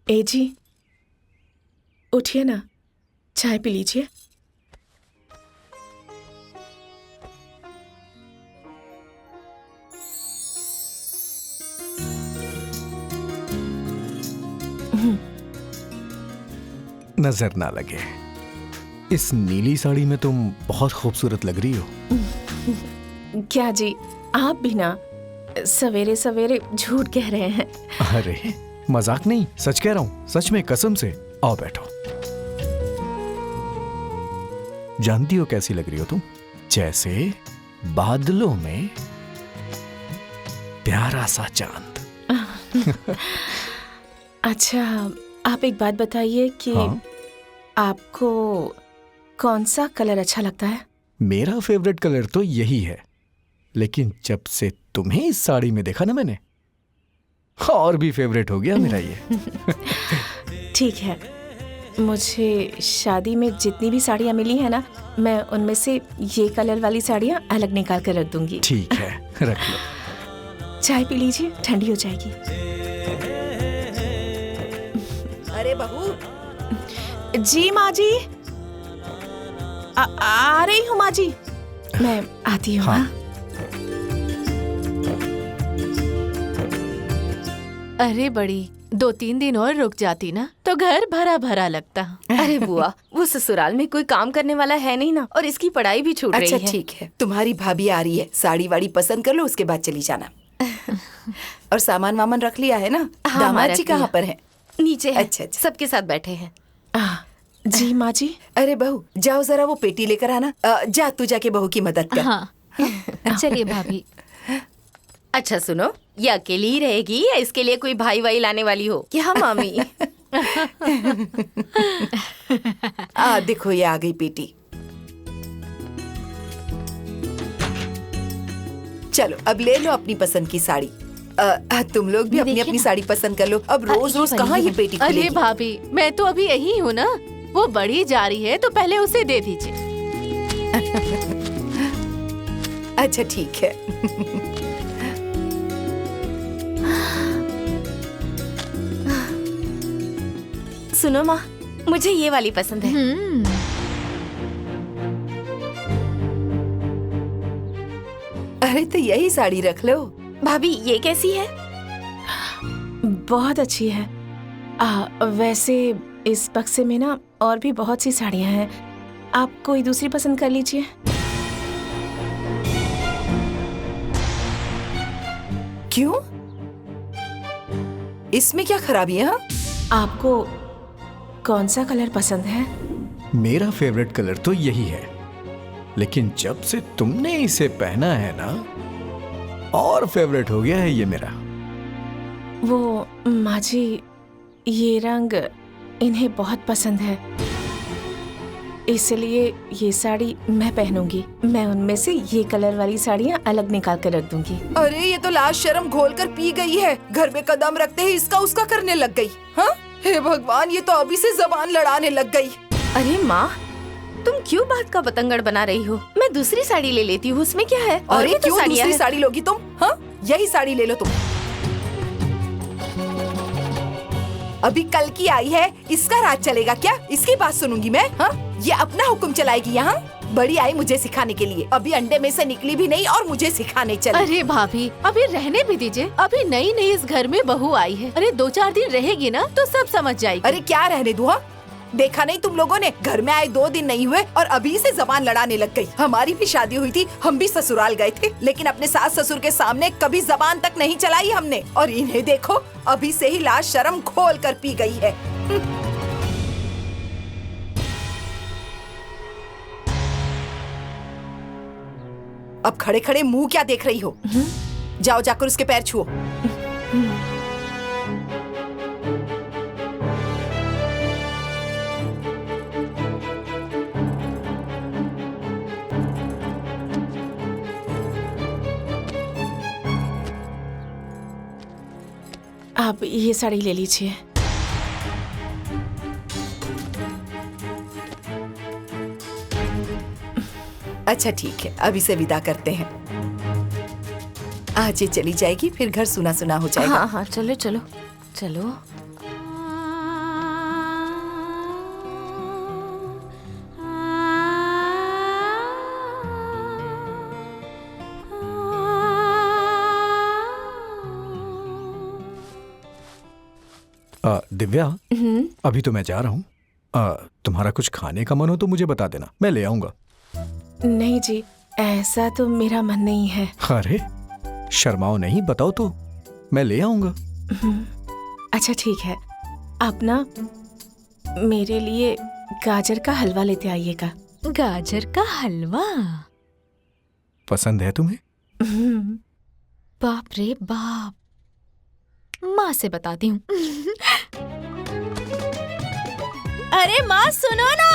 ए जी, उठिए ना, चाय पी लीजिए। नजर ना लगे, इस नीली साड़ी में तुम बहुत खूबसूरत लग रही हो। क्या जी, आप भी ना सवेरे सवेरे झूठ कह रहे हैं। अरे मजाक नहीं, सच कह रहा हूँ, सच में, कसम से। आओ बैठो। जानती हो कैसी लग रही हो तुम? जैसे बादलों में प्यारा सा चांद। अच्छा, आप एक बात बताइए कि हाँ? आपको कौन सा कलर अच्छा लगता है? मेरा फेवरेट कलर तो यही है, लेकिन जब से तुम्हें इस साड़ी में देखा ना मैंने, और भी फेवरेट हो गया मेरा ये। ठीक है, मुझे शादी में जितनी भी साड़ियाँ मिली है ना, मैं उनमें से ये कलर वाली साड़ियाँ अलग निकाल कर रख दूंगी। ठीक है, रख लो। चाय पी लीजिए, ठंडी हो जाएगी। अरे बहू। जी माँ जी, आ रही हूँ माँ जी, मैं आती हूँ। हाँ। हाँ। अरे बड़ी, 2-3 दिन और रुक जाती ना तो घर भरा भरा लगता। अरे बुआ, वो ससुराल में कोई काम करने वाला है नहीं ना, और इसकी पढ़ाई भी छूट रही अच्छा है। ठीक है, तुम्हारी भाभी आ रही है, साड़ी वाड़ी पसंद कर लो, उसके बाद चली जाना। और सामान वामान रख लिया है ना? हाँ, दामाद रख जी कहाँ लिया। पर हैं? नीचे है। अच्छा, अच्छा। सबके साथ बैठे हैं। जी माँ जी। अरे बहू, जाओ जरा वो पेटी लेकर आना। जा तू जाके बहू की मदद कर। हाँ चलिए भाभी। अच्छा सुनो, ये अकेली ही रहेगी या इसके लिए कोई भाई वाई लाने वाली हो? क्या मामी? देखो ये आ गई पेटी। चलो अब ले लो अपनी पसंद की साड़ी। तुम लोग भी अपनी अपनी साड़ी पसंद कर लो। अब रोज रोज कहाँ ये पेटी अरे खुलेगी? भाभी, मैं तो अभी यही हूँ ना, वो बड़ी जा रही है तो पहले उसे दे दीजिए। अच्छा ठीक है। सुनो माँ, मुझे ये वाली पसंद है। अरे तो यही साड़ी रख लो। भाभी ये कैसी है? बहुत अच्छी है। वैसे इस बक्से में ना और भी बहुत सी साड़ियाँ हैं, आप कोई दूसरी पसंद कर लीजिए। क्यों? इसमें क्या खराबी है? हाँ? आपको कौन सा कलर पसंद है? मेरा फेवरेट कलर तो यही है, लेकिन जब से तुमने इसे पहना है ना, और फेवरेट हो गया है ये मेरा। वो माँ जी, ये रंग इन्हें बहुत पसंद है, इसलिए ये साड़ी मैं पहनूंगी। मैं उनमें से ये कलर वाली साड़ियाँ अलग निकाल कर रख दूंगी। अरे ये तो लाज शर्म घोल कर पी गई है। घर में कदम रखते ही इसका उसका करने लग गई। हाँ? हे भगवान, ये तो अभी से जबान लड़ाने लग गई। अरे माँ, तुम क्यों बात का बतंगड़ बना रही हो? मैं दूसरी साड़ी ले लेती हूँ, उसमें क्या है? और अरे भी तो क्यों साड़ियाँ दूसरी हैं। साड़ी लोगी तुम? हाँ? यही साड़ी ले लो तुम। अभी कल की आई है, इसका राज चलेगा क्या? इसकी बात सुनूंगी मैं? हाँ? ये अपना हुक्म चलाएगी यहाँ? बड़ी आई मुझे सिखाने के लिए, अभी अंडे में से निकली भी नहीं और मुझे सिखाने चली। अरे भाभी, अभी रहने भी दीजिए, अभी नई नई इस घर में बहू आई है। अरे 2-4 दिन रहेगी ना तो सब समझ जाएगी। अरे क्या रहने दूँ? हाँ? देखा नहीं तुम लोगों ने, घर में आए 2 दिन नहीं हुए और अभी से जबान लड़ाने लग गई। हमारी भी शादी हुई थी, हम भी ससुराल गए थे, लेकिन अपने सास ससुर के सामने कभी जबान तक नहीं चलाई हमने। और इन्हें देखो, अभी से ही लाज शर्म खोल कर पी गई है। अब खड़े खड़े मुंह क्या देख रही हो? जाओ जाकर उसके पैर छुओ। आप ये साड़ी ले लीजिए। अच्छा ठीक है, अभी से विदा करते हैं। आज ये चली जाएगी, फिर घर सुना सुना हो जाएगा। हाँ हाँ, चलो चलो चलो। दिव्या, अभी तो मैं जा रहा हूँ। तुम्हारा कुछ खाने का मन हो तो मुझे बता देना, मैं ले आऊंगा। नहीं जी, ऐसा तो मेरा मन नहीं है। अरे शर्माओ नहीं, बताओ तो मैं ले आऊंगा। अच्छा ठीक है, आप ना मेरे लिए गाजर का हलवा लेते आइएगा। गाजर का हलवा? पसंद है तुम्हें? बाप रे बाप, माँ से बताती हूँ। अरे माँ सुनो ना।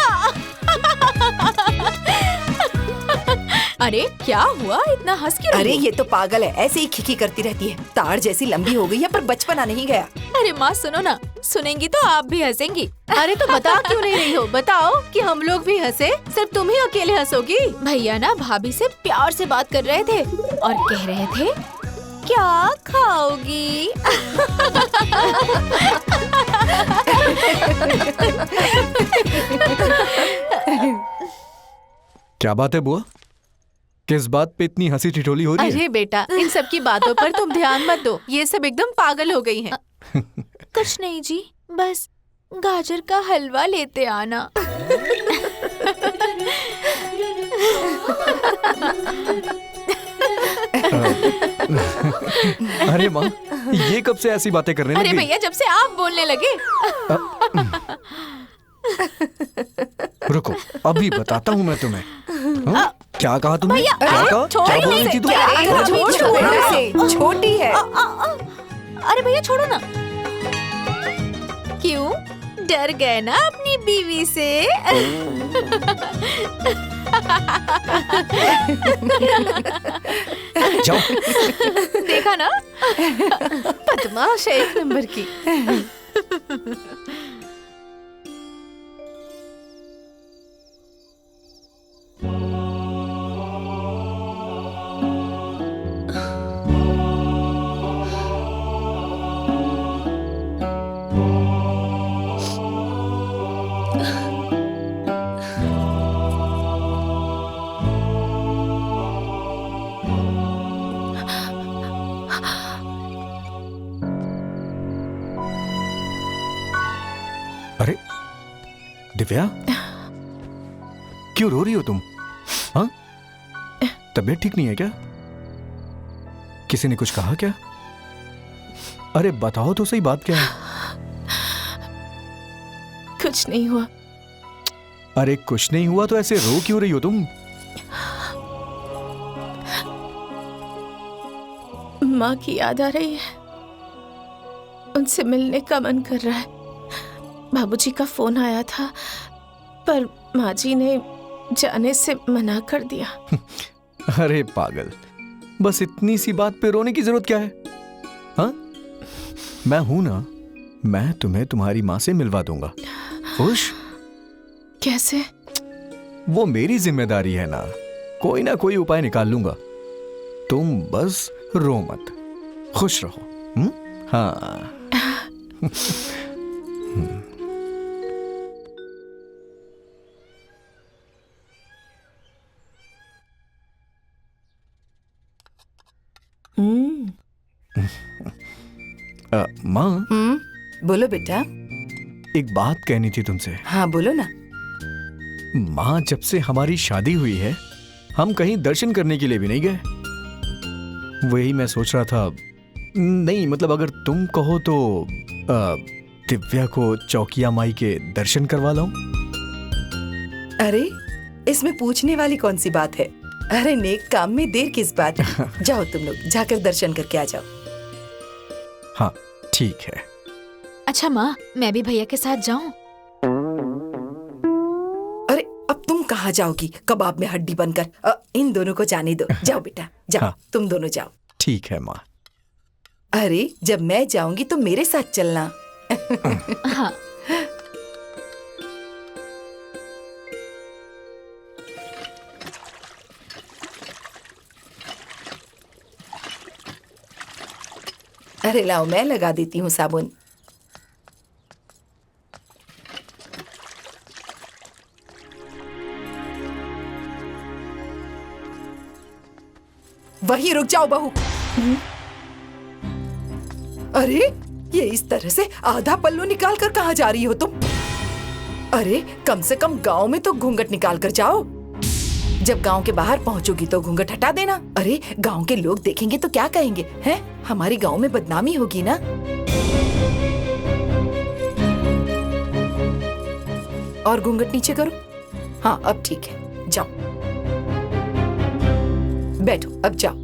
अरे क्या हुआ, इतना हंस क्यों रही अरे हो? ये तो पागल है, ऐसे ही खिखी करती रहती है। तार जैसी लंबी हो गई है पर बचपना नहीं गया। अरे माँ सुनो ना, सुनेंगी तो आप भी हंसेंगी। अरे तो बता क्यों नहीं रही हो, बताओ कि हम लोग भी हंसे। सिर्फ तुम ही अकेले हंसोगी? भैया ना भाभी से प्यार से बात कर रहे थे और कह रहे थे क्या खाओगी। क्या बात है बुआ, किस बात पे इतनी हंसी ठिठोली हो रही है? अरे बेटा, इन सब की बातों पर तुम ध्यान मत दो, ये सब एकदम पागल हो गई हैं। कुछ नहीं जी, बस गाजर का हलवा लेते आना। अरे माँ, ये कब से ऐसी बातें करने अरे लगी? भैया, जब से आप बोलने लगे। रुको, अभी बताता हूँ मैं तुम्हें। हाँ? क्या कहा तुमने? भैया, क्या अरे, कहा? छोड़ो क्या बोल इसे, रही थी तुम? क्या- अरे छोड़, अभी छोड़, छोड़ो छोड़। इसे, छोटी है। अरे भैया छोड़ो ना। क्यों, डर गए ना अपनी बीवी से? जाओ। देखा ना, बदमाश है एक नंबर की। अरे दिव्या, क्यों रो रही हो तुम? हाँ, तबीयत ठीक नहीं है क्या? किसी ने कुछ कहा क्या? अरे बताओ तो सही, बात क्या है? कुछ नहीं हुआ। अरे कुछ नहीं हुआ तो ऐसे रो क्यों रही हो तुम? माँ की याद आ रही है, उनसे मिलने का मन कर रहा है। बाबूजी का फोन आया था पर माँ जी ने जाने से मना कर दिया। अरे पागल, बस इतनी सी बात पे रोने की जरूरत क्या है? हाँ, मैं हूं ना, मैं तुम्हें तुम्हारी माँ से मिलवा दूंगा। खुश? कैसे? वो मेरी जिम्मेदारी है ना, कोई ना कोई उपाय निकाल लूंगा। तुम बस रो मत, खुश रहो। हाँ। माँ, बोलो बेटा। एक बात कहनी थी तुमसे। हाँ बोलो ना। माँ, जब से हमारी शादी हुई है हम कहीं दर्शन करने के लिए भी नहीं गए। वही मैं सोच रहा था, नहीं मतलब अगर तुम कहो तो दिव्या को चौकिया माई के दर्शन करवा लाऊं। अरे इसमें पूछने वाली कौन सी बात है? अरे नेक काम में देर किस बात है? जाओ तुम लोग जाकर दर्शन करके आ जाओ। हाँ ठीक है। अच्छा माँ, मैं भी भैया के साथ जाऊं? अरे अब तुम कहाँ जाओगी कबाब में हड्डी बनकर? इन दोनों को जाने दो। जाओ बेटा जाओ। हाँ। तुम दोनों जाओ। ठीक है माँ। अरे जब मैं जाऊंगी तो मेरे साथ चलना। हाँ। अरे लाओ मैं लगा देती हूँ साबुन। वहीं रुक जाओ बहू। अरे ये इस तरह से आधा पल्लू निकाल कर कहाँ जा रही हो तुम? अरे कम से कम गांव में तो घूंघट निकाल कर जाओ। जब गांव के बाहर पहुंचोगी तो घूंघट हटा देना। अरे गांव के लोग देखेंगे तो क्या कहेंगे? हैं? हमारी गांव में बदनामी होगी ना। और घूंघट नीचे करो। हाँ अब ठीक है, जाओ बैठो, अब जाओ।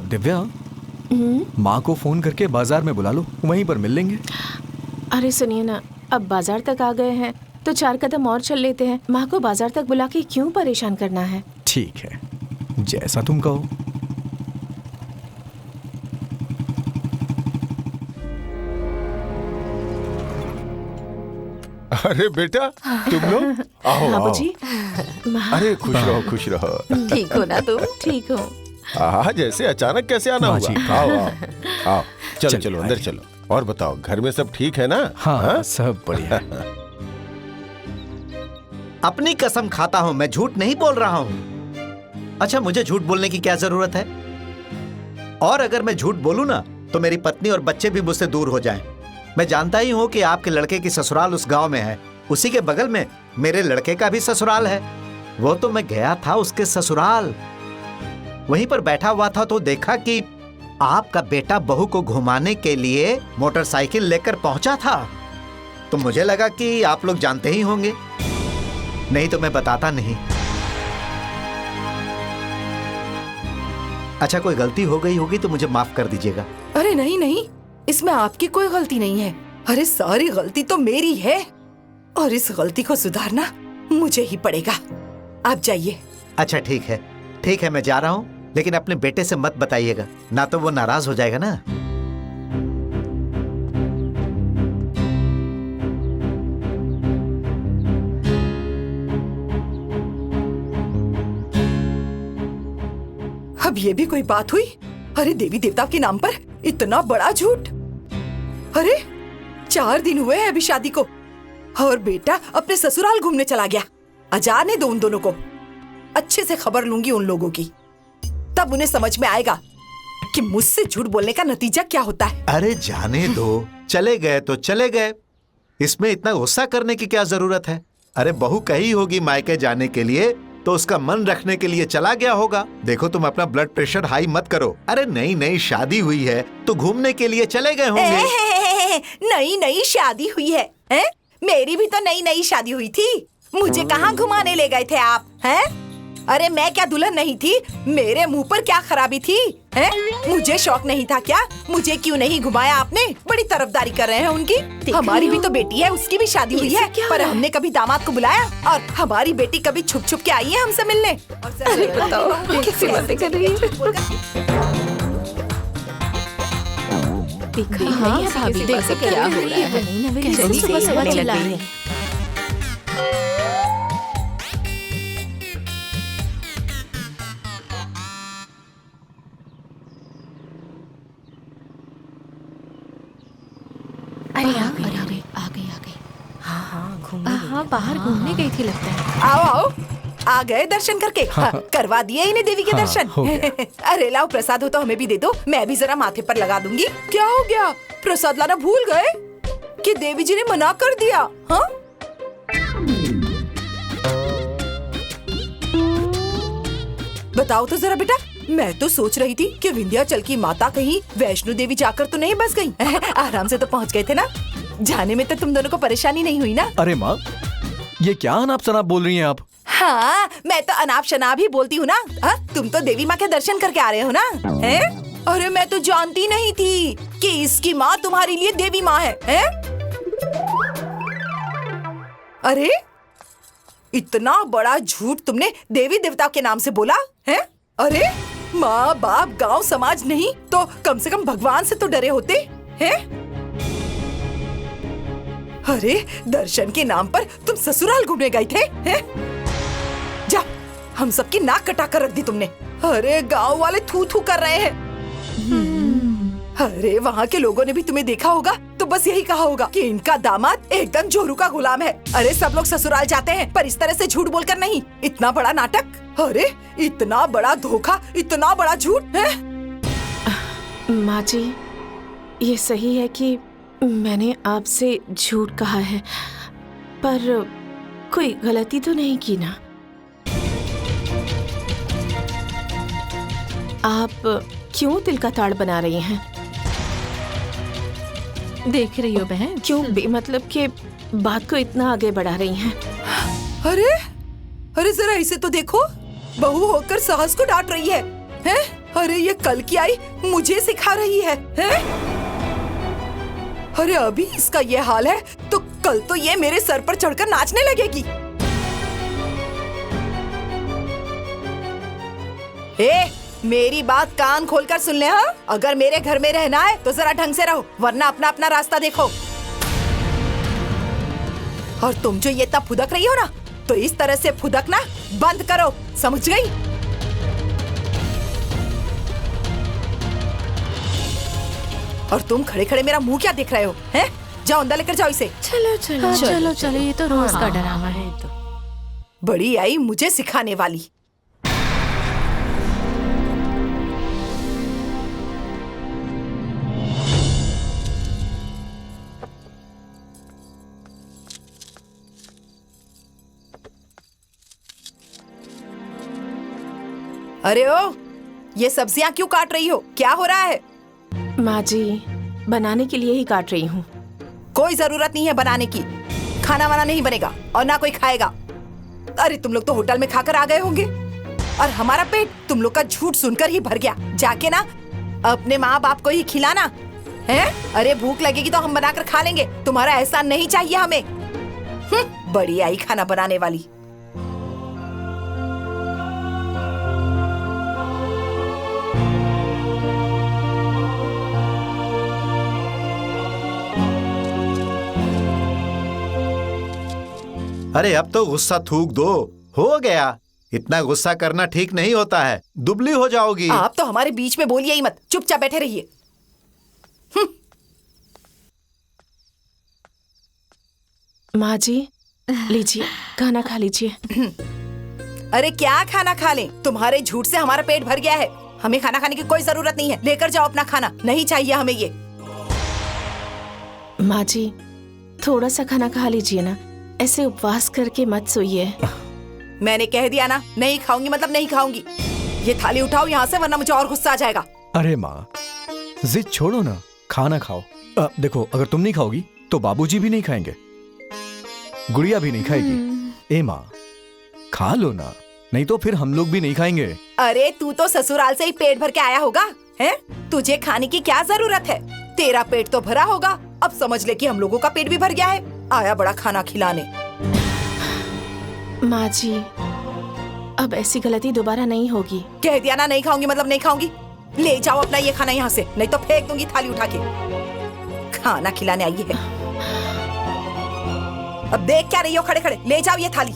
दिव्या, माँ को फोन करके बाजार में बुला लो, वहीं पर मिल लेंगे। अरे सुनिए ना, अब बाजार तक आ गए हैं तो 4 कदम और चल लेते हैं। माँ को बाजार तक बुला के क्यों परेशान करना है? ठीक है, जैसा तुम कहो। अरे बेटा, तुम लोग आओ। बाबूजी। अरे खुश रहो, खुश रहो। ठीक हो ना तुम? ठीक हो। आज ऐसे अचानक कैसे आना हाँ हुआ? जी। आओ आओ आओ, चलो चलो अंदर चलो। और बताओ, घर में सब ठीक है ना? हाँ, सब बढ़िया। अपनी कसम खाता हूं, मैं झूठ नहीं बोल रहा हूं। अच्छा, मुझे झूठ बोलने की क्या जरूरत है? और अगर मैं झूठ बोलूं ना तो मेरी पत्नी और बच्चे भी मुझसे दूर हो जाएं। मैं जानता ही हूं कि आपके लड़के की ससुराल उस गांव में है, उसी के बगल में मेरे लड़के का भी ससुराल है। वो तो मैं गया था उसके ससुराल, वहीं पर बैठा हुआ था तो देखा कि आपका बेटा बहू को घुमाने के लिए मोटरसाइकिल लेकर पहुंचा था। तो मुझे लगा कि आप लोग जानते ही होंगे, नहीं तो मैं बताता नहीं। अच्छा, कोई गलती हो गई होगी तो मुझे माफ कर दीजिएगा। अरे नहीं नहीं, इसमें आपकी कोई गलती नहीं है। अरे सारी गलती तो मेरी है और इस गलती को सुधारना मुझे ही पड़ेगा। आप जाइए। अच्छा ठीक है, मैं जा रहा हूँ, लेकिन अपने बेटे से मत बताइएगा, ना तो वो नाराज हो जाएगा ना। अब ये भी कोई बात हुई? अरे देवी देवता के नाम पर इतना बड़ा झूठ। अरे 4 दिन हुए हैं अभी शादी को और बेटा अपने ससुराल घूमने चला गया। अजाने दो उन दोनों को, अच्छे से खबर लूंगी उन लोगों की, तब उन्हें समझ में आएगा कि मुझसे झूठ बोलने का नतीजा क्या होता है। अरे जाने दो, चले गए तो चले गए, इसमें इतना गुस्सा करने की क्या जरूरत है? अरे बहू कही होगी मायके जाने के लिए तो उसका मन रखने के लिए चला गया होगा। देखो, तुम अपना ब्लड प्रेशर हाई मत करो। अरे नई नई शादी हुई है तो घूमने के लिए चले गए होंगे। नई नई शादी हुई है, हैं? मेरी भी तो नई नई शादी हुई थी। मुझे कहाँ घुमाने ले गए थे आप? हैं? अरे मैं क्या दुल्हन नहीं थी? मेरे मुंह पर क्या खराबी थी? हैं? मुझे शौक नहीं था क्या? मुझे क्यों नहीं घुमाया आपने? बड़ी तरफदारी कर रहे हैं उनकी। हमारी भी तो बेटी है, उसकी भी शादी हुई है, पर हमने कभी दामाद को बुलाया? और हमारी बेटी कभी छुप छुप के आई है हमसे मिलने? अरे बताओ, कैसी बातें कर रही है? हाँ, भाभी देखो क्या हो रहा है, कैसी सुबह चिल्ला रही है। अरे आ गई। हाँ, बाहर घूमने गई थी लगता है। आओ आ गए दर्शन करके। हाँ, करवा दिए इन्हें देवी के दर्शन। हो गया। अरे लाओ, प्रसाद हो तो हमें भी दे दो, मैं भी जरा माथे पर लगा दूंगी। क्या हो गया? प्रसाद लाना भूल गए कि देवी जी ने मना कर दिया? हाँ? बताओ तो जरा बेटा, मैं तो सोच रही थी कि विंध्याचल की माता कहीं वैष्णो देवी जाकर तो नहीं बस गई। आराम से तो पहुंच गए थे ना? जाने में तो तुम दोनों को परेशानी नहीं हुई ना? अरे माँ, ये क्या अनाप शनाप बोल रही हैं आप? हाँ, मैं तो अनाप शनाप ही बोलती हूँ ना। तुम तो देवी माँ के दर्शन करके आ रहे हो ना? हैं? अरे मैं तो जानती नहीं थी कि इसकी माँ तुम्हारे लिए देवी माँ है। अरे इतना बड़ा झूठ तुमने देवी देवता के नाम से बोला है? अरे माँ बाप गांव समाज नहीं तो कम से कम भगवान से तो डरे होते हैं। अरे दर्शन के नाम पर तुम ससुराल घूमने गए थे हैं? जा, हम सबकी नाक कटा कर रख दी तुमने। अरे गांव वाले थू थू कर रहे हैं। अरे वहाँ के लोगों ने भी तुम्हें देखा होगा तो बस यही कहा होगा कि इनका दामाद एकदम जोरू का गुलाम है। अरे सब लोग ससुराल जाते हैं पर इस तरह से झूठ बोलकर नहीं। इतना बड़ा नाटक, अरे इतना बड़ा धोखा, इतना बड़ा झूठ है। माँ जी, ये सही है कि मैंने आपसे झूठ कहा है, पर कोई गलती तो नहीं की ना? आप क्यों तिल का ताड़ बना रही हैं? देख रही हो बहन? क्यों बेमतलब के बात को इतना आगे बढ़ा रही हैं? अरे अरे जरा इसे तो देखो, बहू होकर सास को डांट रही है, हैं? अरे ये कल की आई मुझे सिखा रही है, हैं? अरे अभी इसका ये हाल है तो कल तो ये मेरे सर पर चढ़कर नाचने लगेगी। मेरी बात कान खोलकर सुन ले, हाँ? अगर मेरे घर में रहना है तो जरा ढंग से रहो, वरना अपना अपना रास्ता देखो। और तुम जो ये इतना फुदक रही हो ना, तो इस तरह से फुदकना बंद करो, समझ गई? और तुम खड़े खड़े मेरा मुंह क्या देख रहे हो, हैं? जाओ अंदर लेकर जाओ इसे। चलो चलो चलो चलो, ये तो रोज का डरावा है। तो बड़ी आई मुझे सिखाने वाली। अरे ओ, ये सब्जियां क्यों काट रही हो? क्या हो रहा है? माँ जी, बनाने के लिए ही काट रही हूँ। कोई जरूरत नहीं है बनाने की, खाना वाना नहीं बनेगा और ना कोई खाएगा। अरे तुम लोग तो होटल में खाकर आ गए होंगे और हमारा पेट तुम लोग का झूठ सुनकर ही भर गया। जाके ना अपने माँ बाप को ही खिलाना है। अरे भूख लगेगी तो हम बनाकर खा लेंगे, तुम्हारा एहसान नहीं चाहिए हमें। बड़ी आई खाना बनाने वाली। अरे अब तो गुस्सा थूक दो, हो गया। इतना गुस्सा करना ठीक नहीं होता है, दुबली हो जाओगी। आप तो हमारे बीच में बोलिए ही मत, चुपचाप बैठे रहिए। माँ जी, लीजिए खाना खा लीजिए। अरे क्या खाना खा लें? तुम्हारे झूठ से हमारा पेट भर गया है, हमें खाना खाने की कोई जरूरत नहीं है। लेकर जाओ अपना खाना, नहीं चाहिए हमें ये। माँ जी, थोड़ा सा खाना खा लीजिए ना, ऐसे उपवास करके मत सोइए। मैंने कह दिया ना, नहीं खाऊंगी मतलब नहीं खाऊंगी। ये थाली उठाओ यहाँ से, वरना मुझे और गुस्सा आ जाएगा। अरे माँ, जिद छोड़ो ना, खाना खाओ। देखो, अगर तुम नहीं खाओगी तो बाबूजी भी नहीं खाएंगे, गुड़िया भी नहीं खाएगी। ए माँ, खा लो ना, नहीं तो फिर हम लोग भी नहीं खाएंगे। अरे तू तो ससुराल से ही पेट भर के आया होगा, हैं? तुझे खाने की क्या जरूरत है? तेरा पेट तो भरा होगा। अब समझ ले कि हम लोगों का पेट भी भर गया है, आया बड़ा खाना खिलाने। माँ जी, अब ऐसी गलती दोबारा नहीं होगी। कह दिया ना, नहीं खाऊंगी मतलब नहीं खाऊंगी। ले जाओ अपना ये खाना यहाँ से, नहीं तो फेंक दूंगी थाली उठा के। खाना खिलाने आई है। अब देख क्या रही हो खड़े खड़े? ले जाओ ये थाली।